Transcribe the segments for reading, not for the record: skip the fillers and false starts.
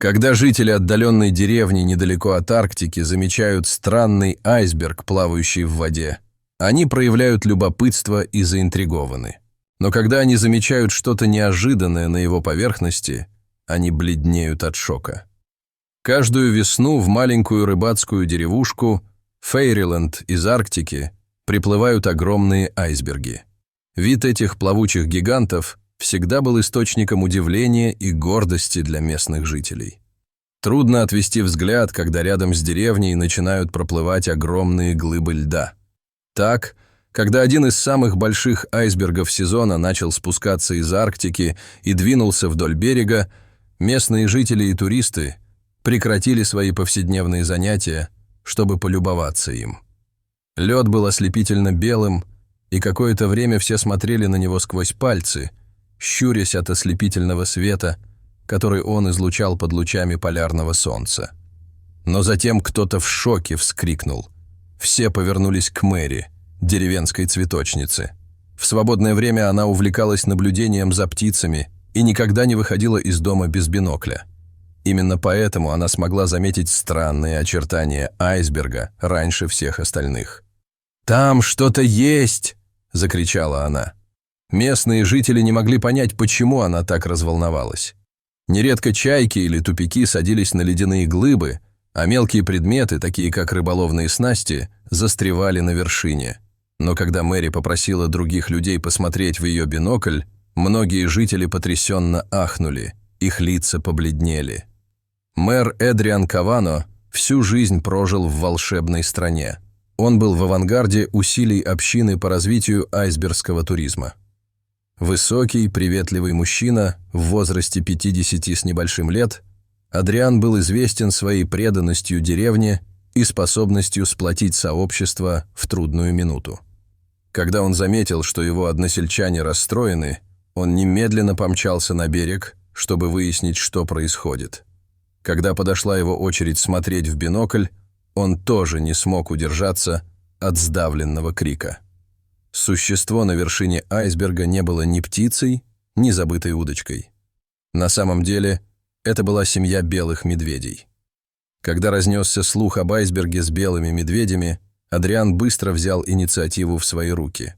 Когда жители отдаленной деревни недалеко от Арктики замечают странный айсберг, плавающий в воде, они проявляют любопытство и заинтригованы. Но когда они замечают что-то неожиданное на его поверхности, они бледнеют от шока. Каждую весну в маленькую рыбацкую деревушку Фейриленд из Арктики приплывают огромные айсберги. Вид этих плавучих гигантов всегда был источником удивления и гордости для местных жителей. Трудно отвести взгляд, когда рядом с деревней начинают проплывать огромные глыбы льда. Так, когда один из самых больших айсбергов сезона начал спускаться из Арктики и двинулся вдоль берега, местные жители и туристы прекратили свои повседневные занятия, чтобы полюбоваться им. Лед был ослепительно белым, и какое-то время все смотрели на него сквозь пальцы, щурясь от ослепительного света, который он излучал под лучами полярного солнца. Но затем кто-то в шоке вскрикнул. Все повернулись к Мэри, деревенской цветочнице. В свободное время она увлекалась наблюдением за птицами и никогда не выходила из дома без бинокля. Именно поэтому она смогла заметить странные очертания айсберга раньше всех остальных. «Там что-то есть!» – закричала она. Местные жители не могли понять, почему она так разволновалась. Нередко чайки или тупики садились на ледяные глыбы, а мелкие предметы, такие как рыболовные снасти, застревали на вершине. Но когда Мэри попросила других людей посмотреть в ее бинокль, многие жители потрясенно ахнули, их лица побледнели. Мэр Эдриан Кавано всю жизнь прожил в волшебной стране. Он был в авангарде усилий общины по развитию айсбергского туризма. Высокий, приветливый мужчина в возрасте 50 с небольшим лет, Адриан был известен своей преданностью деревне и способностью сплотить сообщество в трудную минуту. Когда он заметил, что его односельчане расстроены, он немедленно помчался на берег, чтобы выяснить, что происходит. Когда подошла его очередь смотреть в бинокль, он тоже не смог удержаться от сдавленного крика. Существо на вершине айсберга не было ни птицей, ни забытой удочкой. На самом деле, это была семья белых медведей. Когда разнесся слух об айсберге с белыми медведями, Адриан быстро взял инициативу в свои руки.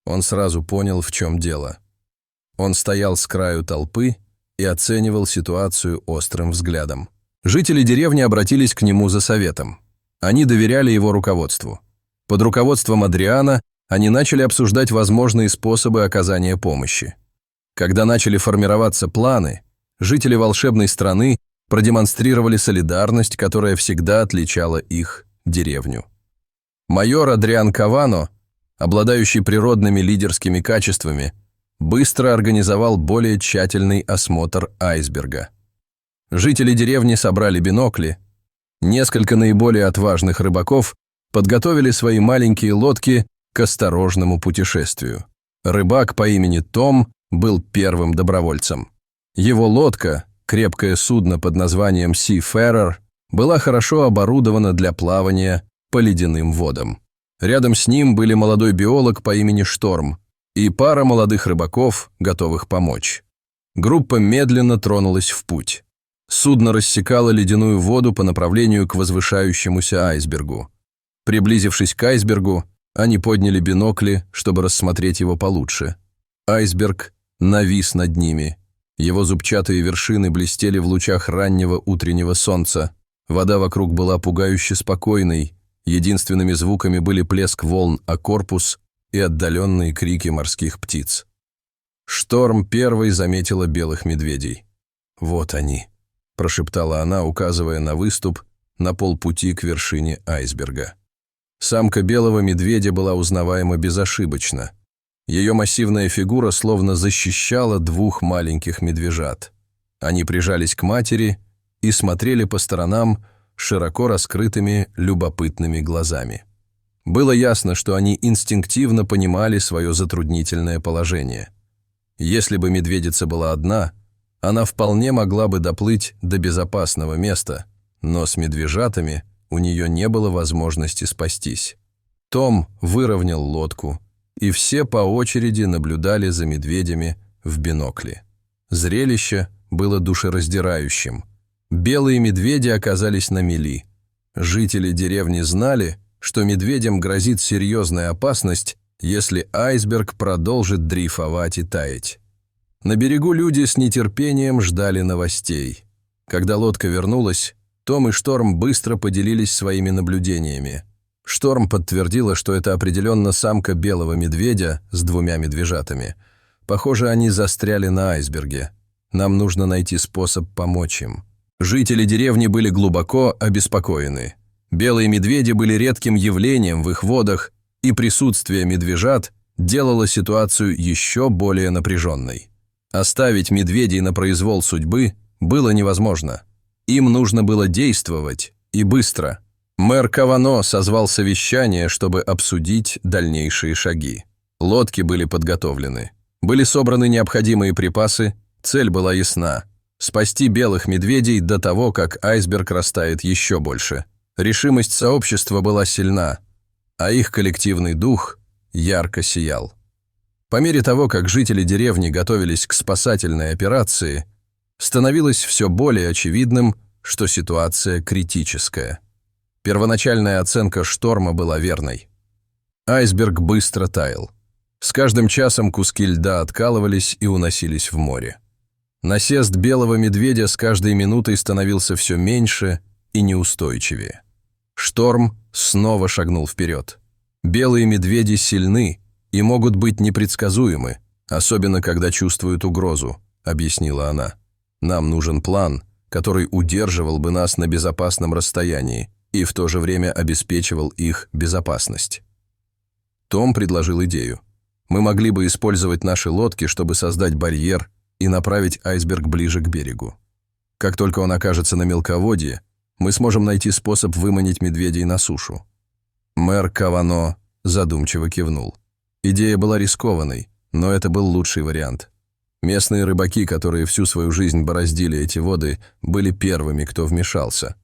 Он сразу понял, в чем дело. Он стоял с краю толпы и оценивал ситуацию острым взглядом. Жители деревни обратились к нему за советом. Они доверяли его руководству. Под руководством Адриана они начали обсуждать возможные способы оказания помощи. Когда начали формироваться планы, жители волшебной страны продемонстрировали солидарность, которая всегда отличала их деревню. Майор Адриан Кавано, обладающий природными лидерскими качествами, быстро организовал более тщательный осмотр айсберга. Жители деревни собрали бинокли. Несколько наиболее отважных рыбаков подготовили свои маленькие лодки к осторожному путешествию. Рыбак по имени Том был первым добровольцем. Его лодка, крепкое судно под названием Seafarer, была хорошо оборудована для плавания по ледяным водам. Рядом с ним были молодой биолог по имени Шторм и пара молодых рыбаков, готовых помочь. Группа медленно тронулась в путь. Судно рассекало ледяную воду по направлению к возвышающемуся айсбергу. Приблизившись к айсбергу, они подняли бинокли, чтобы рассмотреть его получше. Айсберг навис над ними. Его зубчатые вершины блестели в лучах раннего утреннего солнца. Вода вокруг была пугающе спокойной. Единственными звуками были плеск волн о корпус и отдаленные крики морских птиц. Шторм первой заметила белых медведей. «Вот они», – прошептала она, указывая на выступ на полпути к вершине айсберга. Самка белого медведя была узнаваема безошибочно. Ее массивная фигура словно защищала двух маленьких медвежат. Они прижались к матери и смотрели по сторонам широко раскрытыми любопытными глазами. Было ясно, что они инстинктивно понимали свое затруднительное положение. Если бы медведица была одна, она вполне могла бы доплыть до безопасного места, но с медвежатами у нее не было возможности спастись. Том выровнял лодку, и все по очереди наблюдали за медведями в бинокле. Зрелище было душераздирающим. Белые медведи оказались на мели. Жители деревни знали, что медведям грозит серьезная опасность, если айсберг продолжит дрейфовать и таять. На берегу люди с нетерпением ждали новостей. Когда лодка вернулась, Том и Шторм быстро поделились своими наблюдениями. Шторм подтвердила, что это определенно самка белого медведя с 2 медвежатами. Похоже, они застряли на айсберге. Нам нужно найти способ помочь им. Жители деревни были глубоко обеспокоены. Белые медведи были редким явлением в их водах, и присутствие медвежат делало ситуацию еще более напряженной. Оставить медведей на произвол судьбы было невозможно. Им нужно было действовать, и быстро. Мэр Кавано созвал совещание, чтобы обсудить дальнейшие шаги. Лодки были подготовлены. Были собраны необходимые припасы, цель была ясна – спасти белых медведей до того, как айсберг растает еще больше. Решимость сообщества была сильна, а их коллективный дух ярко сиял. По мере того, как жители деревни готовились к спасательной операции, становилось все более очевидным, что ситуация критическая. Первоначальная оценка Шторма была верной. Айсберг быстро таял. С каждым часом куски льда откалывались и уносились в море. Насест белого медведя с каждой минутой становился все меньше и неустойчивее. Шторм снова шагнул вперед. Белые медведи сильны и могут быть непредсказуемы, особенно когда чувствуют угрозу, объяснила она. Нам нужен план, который удерживал бы нас на безопасном расстоянии и в то же время обеспечивал их безопасность. Том предложил идею. Мы могли бы использовать наши лодки, чтобы создать барьер и направить айсберг ближе к берегу. Как только он окажется на мелководье, мы сможем найти способ выманить медведей на сушу. Мэр Кавано задумчиво кивнул. Идея была рискованной, но это был лучший вариант. Местные рыбаки, которые всю свою жизнь бороздили эти воды, были первыми, кто вмешался.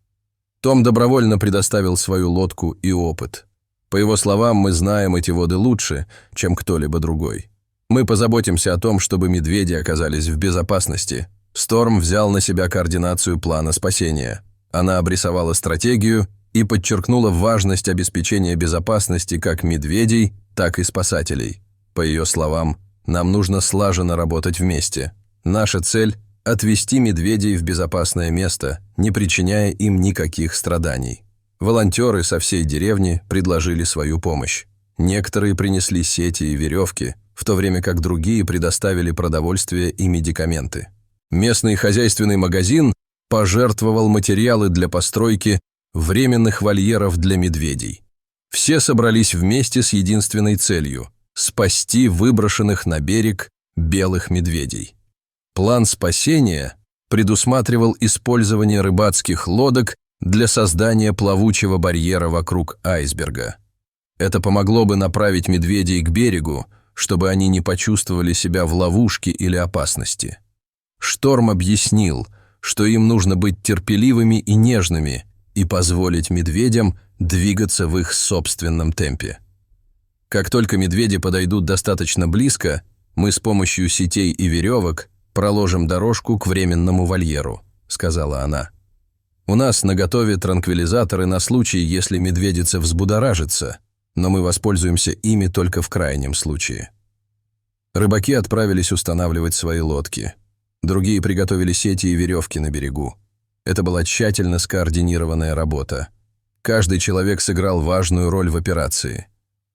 Том добровольно предоставил свою лодку и опыт. По его словам, мы знаем эти воды лучше, чем кто-либо другой. Мы позаботимся о том, чтобы медведи оказались в безопасности. Шторм взял на себя координацию плана спасения. Она обрисовала стратегию и подчеркнула важность обеспечения безопасности как медведей, так и спасателей. По ее словам, нам нужно слаженно работать вместе. Наша цель – отвести медведей в безопасное место, не причиняя им никаких страданий. Волонтеры со всей деревни предложили свою помощь. Некоторые принесли сети и веревки, в то время как другие предоставили продовольствие и медикаменты. Местный хозяйственный магазин пожертвовал материалы для постройки временных вольеров для медведей. Все собрались вместе с единственной целью – спасти выброшенных на берег белых медведей. План спасения предусматривал использование рыбацких лодок для создания плавучего барьера вокруг айсберга. Это помогло бы направить медведей к берегу, чтобы они не почувствовали себя в ловушке или опасности. Шторм объяснил, что им нужно быть терпеливыми и нежными и позволить медведям двигаться в их собственном темпе. Как только медведи подойдут достаточно близко, мы с помощью сетей и веревок проложим дорожку к временному вольеру, сказала она. У нас наготове транквилизаторы на случай, если медведица взбудоражится, но мы воспользуемся ими только в крайнем случае. Рыбаки отправились устанавливать свои лодки. Другие приготовили сети и веревки на берегу. Это была тщательно скоординированная работа. Каждый человек сыграл важную роль в операции.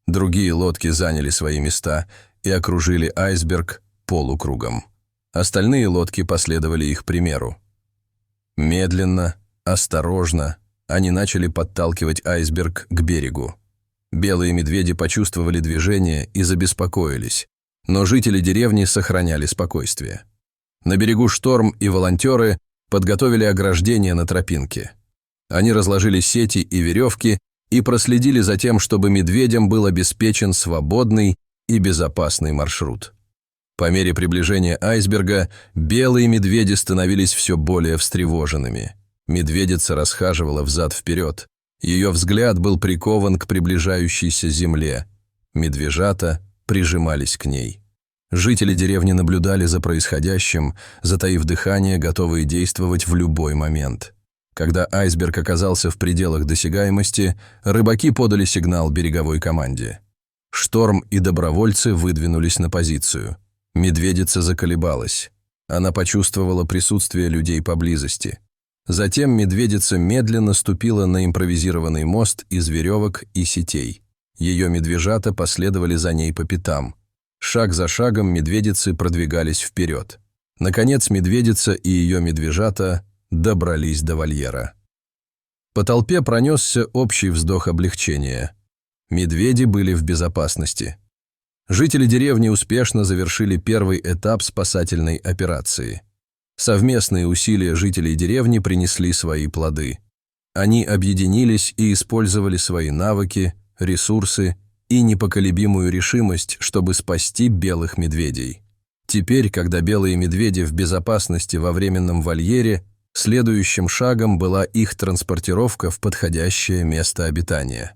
Другие лодки заняли свои места и окружили айсберг полукругом. Остальные лодки последовали их примеру. Медленно, осторожно, они начали подталкивать айсберг к берегу. Белые медведи почувствовали движение и забеспокоились, но жители деревни сохраняли спокойствие. На берегу Шторм и волонтеры подготовили ограждение на тропинке. Они разложили сети и веревки и проследили за тем, чтобы медведям был обеспечен свободный и безопасный маршрут. По мере приближения айсберга белые медведи становились все более встревоженными. Медведица расхаживала взад-вперед. Ее взгляд был прикован к приближающейся земле. Медвежата прижимались к ней. Жители деревни наблюдали за происходящим, затаив дыхание, готовые действовать в любой момент. Когда айсберг оказался в пределах досягаемости, рыбаки подали сигнал береговой команде. Шторм и добровольцы выдвинулись на позицию. Медведица заколебалась. Она почувствовала присутствие людей поблизости. Затем медведица медленно ступила на импровизированный мост из веревок и сетей. Ее медвежата последовали за ней по пятам. Шаг за шагом медведицы продвигались вперед. Наконец медведица и ее медвежата добрались до вольера. По толпе пронесся общий вздох облегчения. Медведи были в безопасности. Жители деревни успешно завершили первый этап спасательной операции. Совместные усилия жителей деревни принесли свои плоды. Они объединились и использовали свои навыки, ресурсы и непоколебимую решимость, чтобы спасти белых медведей. Теперь, когда белые медведи в безопасности во временном вольере, следующим шагом была их транспортировка в подходящее место обитания.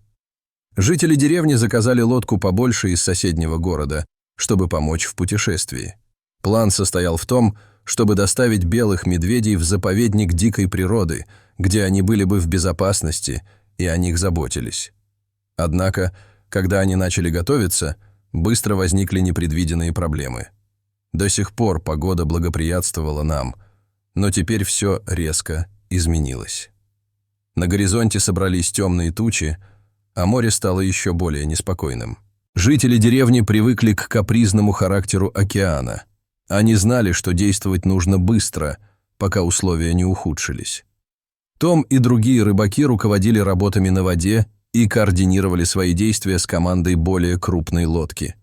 Жители деревни заказали лодку побольше из соседнего города, чтобы помочь в путешествии. План состоял в том, чтобы доставить белых медведей в заповедник дикой природы, где они были бы в безопасности и о них заботились. Однако, когда они начали готовиться, быстро возникли непредвиденные проблемы. До сих пор погода благоприятствовала нам, но теперь все резко изменилось. На горизонте собрались темные тучи, а море стало еще более неспокойным. Жители деревни привыкли к капризному характеру океана. Они знали, что действовать нужно быстро, пока условия не ухудшились. Том и другие рыбаки руководили работами на воде и координировали свои действия с командой более крупной лодки.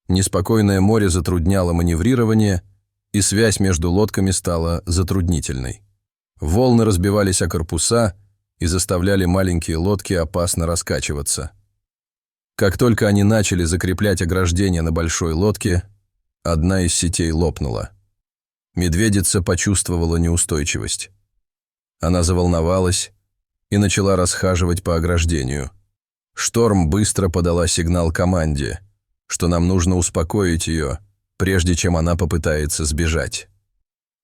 Неспокойное море затрудняло маневрирование, и связь между лодками стала затруднительной. Волны разбивались о корпуса и заставляли маленькие лодки опасно раскачиваться. Как только они начали закреплять ограждение на большой лодке, одна из сетей лопнула. Медведица почувствовала неустойчивость. Она заволновалась и начала расхаживать по ограждению. Шторм быстро подала сигнал команде, что нам нужно успокоить ее, прежде чем она попытается сбежать.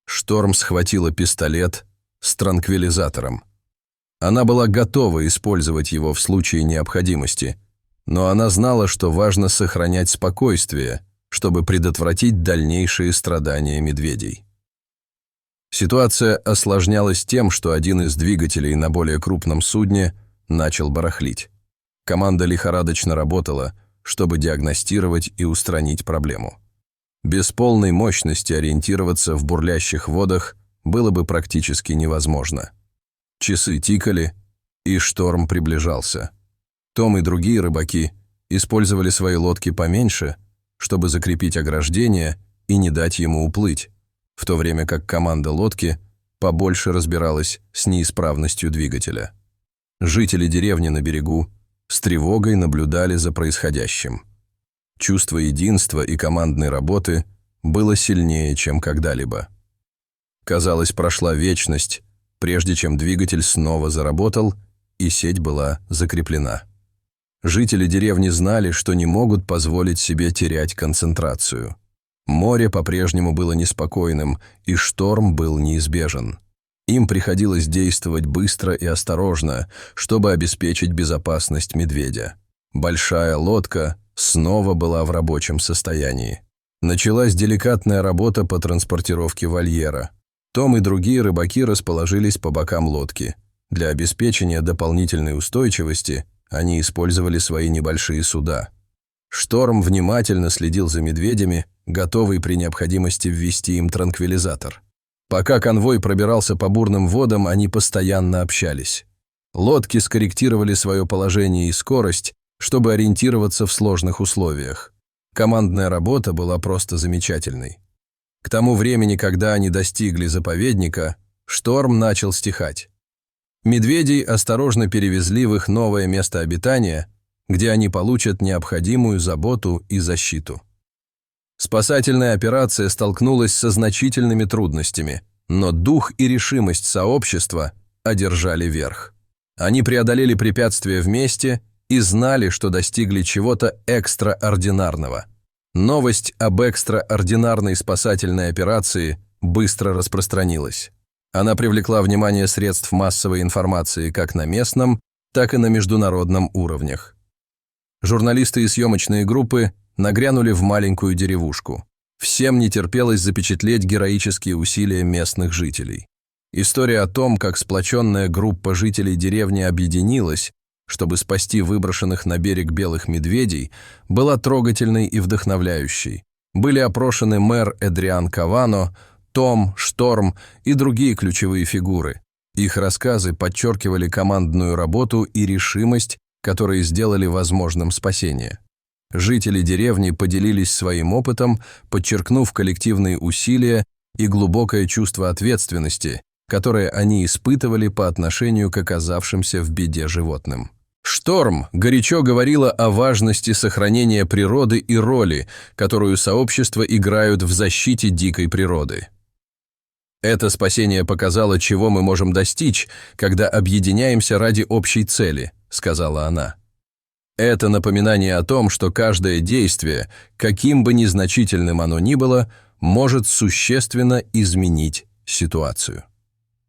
Шторм схватила пистолет с транквилизатором. Она была готова использовать его в случае необходимости, но она знала, что важно сохранять спокойствие, чтобы предотвратить дальнейшие страдания медведей. Ситуация осложнялась тем, что один из двигателей на более крупном судне начал барахлить. Команда лихорадочно работала, чтобы диагностировать и устранить проблему. Без полной мощности ориентироваться в бурлящих водах было бы практически невозможно. Часы тикали, и шторм приближался. Том и другие рыбаки использовали свои лодки поменьше, чтобы закрепить ограждение и не дать ему уплыть, в то время как команда лодки побольше разбиралась с неисправностью двигателя. Жители деревни на берегу с тревогой наблюдали за происходящим. Чувство единства и командной работы было сильнее, чем когда-либо. Казалось, прошла вечность, прежде чем двигатель снова заработал, и сеть была закреплена. Жители деревни знали, что не могут позволить себе терять концентрацию. Море по-прежнему было неспокойным, и шторм был неизбежен. Им приходилось действовать быстро и осторожно, чтобы обеспечить безопасность медведя. Большая лодка снова была в рабочем состоянии. Началась деликатная работа по транспортировке вольера. Том и другие рыбаки расположились по бокам лодки. Для обеспечения дополнительной устойчивости они использовали свои небольшие суда. Шторм внимательно следил за медведями, готовый при необходимости ввести им транквилизатор. Пока конвой пробирался по бурным водам, они постоянно общались. Лодки скорректировали свое положение и скорость, чтобы ориентироваться в сложных условиях. Командная работа была просто замечательной. К тому времени, когда они достигли заповедника, шторм начал стихать. Медведей осторожно перевезли в их новое место обитания, где они получат необходимую заботу и защиту. Спасательная операция столкнулась со значительными трудностями, но дух и решимость сообщества одержали верх. Они преодолели препятствия вместе и знали, что достигли чего-то экстраординарного. Новость об экстраординарной спасательной операции быстро распространилась. Она привлекла внимание средств массовой информации как на местном, так и на международном уровнях. Журналисты и съемочные группы нагрянули в маленькую деревушку. Всем не терпелось запечатлеть героические усилия местных жителей. История о том, как сплоченная группа жителей деревни объединилась, чтобы спасти выброшенных на берег белых медведей, была трогательной и вдохновляющей. Были опрошены мэр Эдриан Кавано, Том, Шторм и другие ключевые фигуры. Их рассказы подчеркивали командную работу и решимость, которые сделали возможным спасение. Жители деревни поделились своим опытом, подчеркнув коллективные усилия и глубокое чувство ответственности, которое они испытывали по отношению к оказавшимся в беде животным. Шторм горячо говорила о важности сохранения природы и роли, которую сообщества играют в защите дикой природы. Это спасение показало, чего мы можем достичь, когда объединяемся ради общей цели, сказала она. Это напоминание о том, что каждое действие, каким бы незначительным оно ни было, может существенно изменить ситуацию.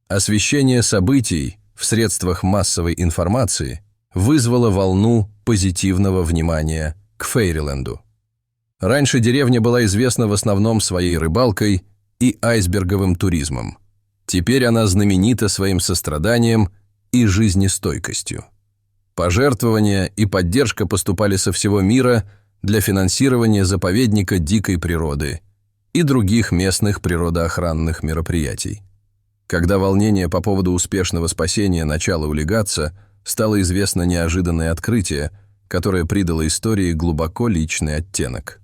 Освещение событий в средствах массовой информации вызвало волну позитивного внимания к Фейриленду. Раньше деревня была известна в основном своей рыбалкой и айсберговым туризмом. Теперь она знаменита своим состраданием и жизнестойкостью. Пожертвования и поддержка поступали со всего мира для финансирования заповедника дикой природы и других местных природоохранных мероприятий. Когда волнение по поводу успешного спасения начало улегаться, стало известно неожиданное открытие, которое придало истории глубоко личный оттенок.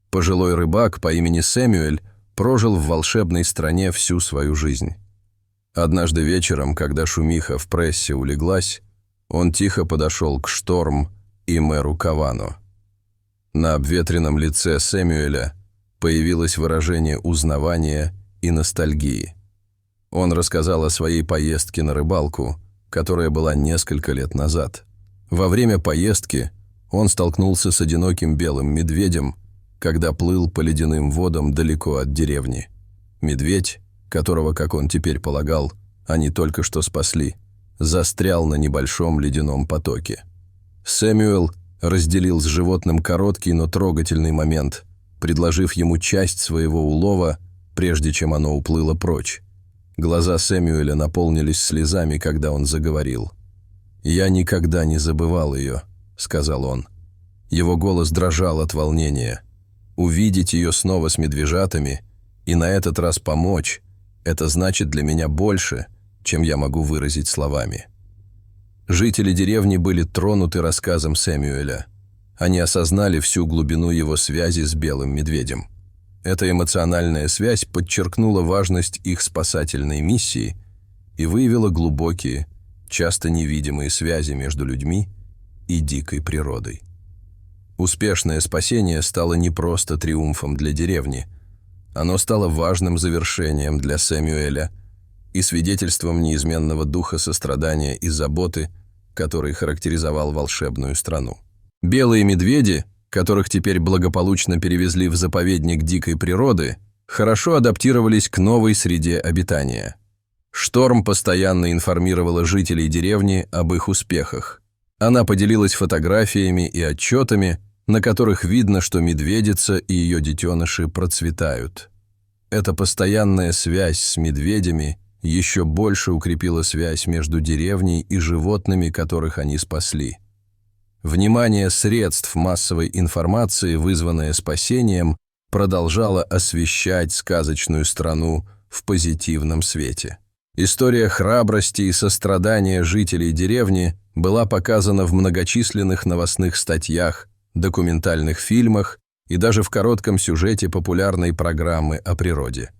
Пожилой рыбак по имени Сэмюэль прожил в волшебной стране всю свою жизнь. Однажды вечером, когда шумиха в прессе улеглась, он тихо подошел к Шторм и мэру Кавано. На обветренном лице Сэмюэля появилось выражение узнавания и ностальгии. Он рассказал о своей поездке на рыбалку, которая была несколько лет назад. Во время поездки он столкнулся с одиноким белым медведем, когда плыл по ледяным водам далеко от деревни. Медведь, которого, как он теперь полагал, они только что спасли, застрял на небольшом ледяном потоке. Сэмюэл разделил с животным короткий, но трогательный момент, предложив ему часть своего улова, прежде чем оно уплыло прочь. Глаза Сэмюэля наполнились слезами, когда он заговорил. «Я никогда не забывал ее», — сказал он. Его голос дрожал от волнения. «Увидеть ее снова с медвежатами и на этот раз помочь — это значит для меня больше, чем я могу выразить словами». Жители деревни были тронуты рассказом Сэмюэля. Они осознали всю глубину его связи с белым медведем. Эта эмоциональная связь подчеркнула важность их спасательной миссии и выявила глубокие, часто невидимые связи между людьми и дикой природой. Успешное спасение стало не просто триумфом для деревни, оно стало важным завершением для Сэмюэля и свидетельством неизменного духа сострадания и заботы, который характеризовал волшебную страну. Белые медведи, которых теперь благополучно перевезли в заповедник дикой природы, хорошо адаптировались к новой среде обитания. Шторм постоянно информировала жителей деревни об их успехах. Она поделилась фотографиями и отчетами, на которых видно, что медведица и ее детеныши процветают. Эта постоянная связь с медведями еще больше укрепила связь между деревней и животными, которых они спасли. Внимание средств массовой информации, вызванное спасением, продолжало освещать сказочную страну в позитивном свете. История храбрости и сострадания жителей деревни была показана в многочисленных новостных статьях, документальных фильмах и даже в коротком сюжете популярной программы о природе.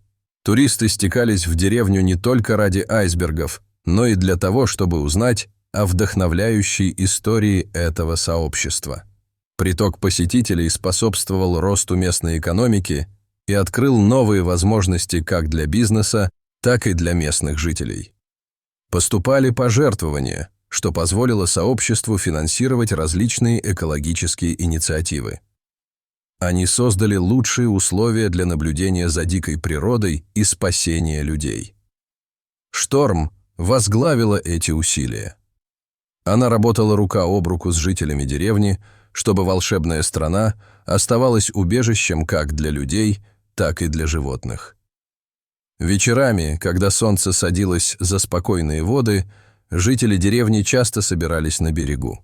Туристы стекались в деревню не только ради айсбергов, но и для того, чтобы узнать о вдохновляющей истории этого сообщества. Приток посетителей способствовал росту местной экономики и открыл новые возможности как для бизнеса, так и для местных жителей. Поступали пожертвования, что позволило сообществу финансировать различные экологические инициативы. Они создали лучшие условия для наблюдения за дикой природой и спасения людей. Шторм возглавила эти усилия. Она работала рука об руку с жителями деревни, чтобы волшебная страна оставалась убежищем как для людей, так и для животных. Вечерами, когда солнце садилось за спокойные воды, жители деревни часто собирались на берегу.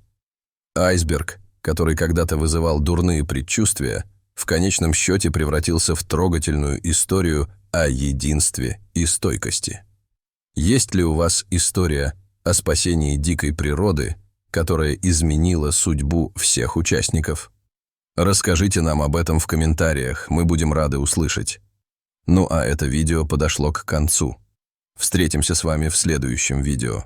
Айсберг, который когда-то вызывал дурные предчувствия, в конечном счете превратился в трогательную историю о единстве и стойкости. Есть ли у вас история о спасении дикой природы, которая изменила судьбу всех участников? Расскажите нам об этом в комментариях, мы будем рады услышать. Ну а это видео подошло к концу. Встретимся с вами в следующем видео.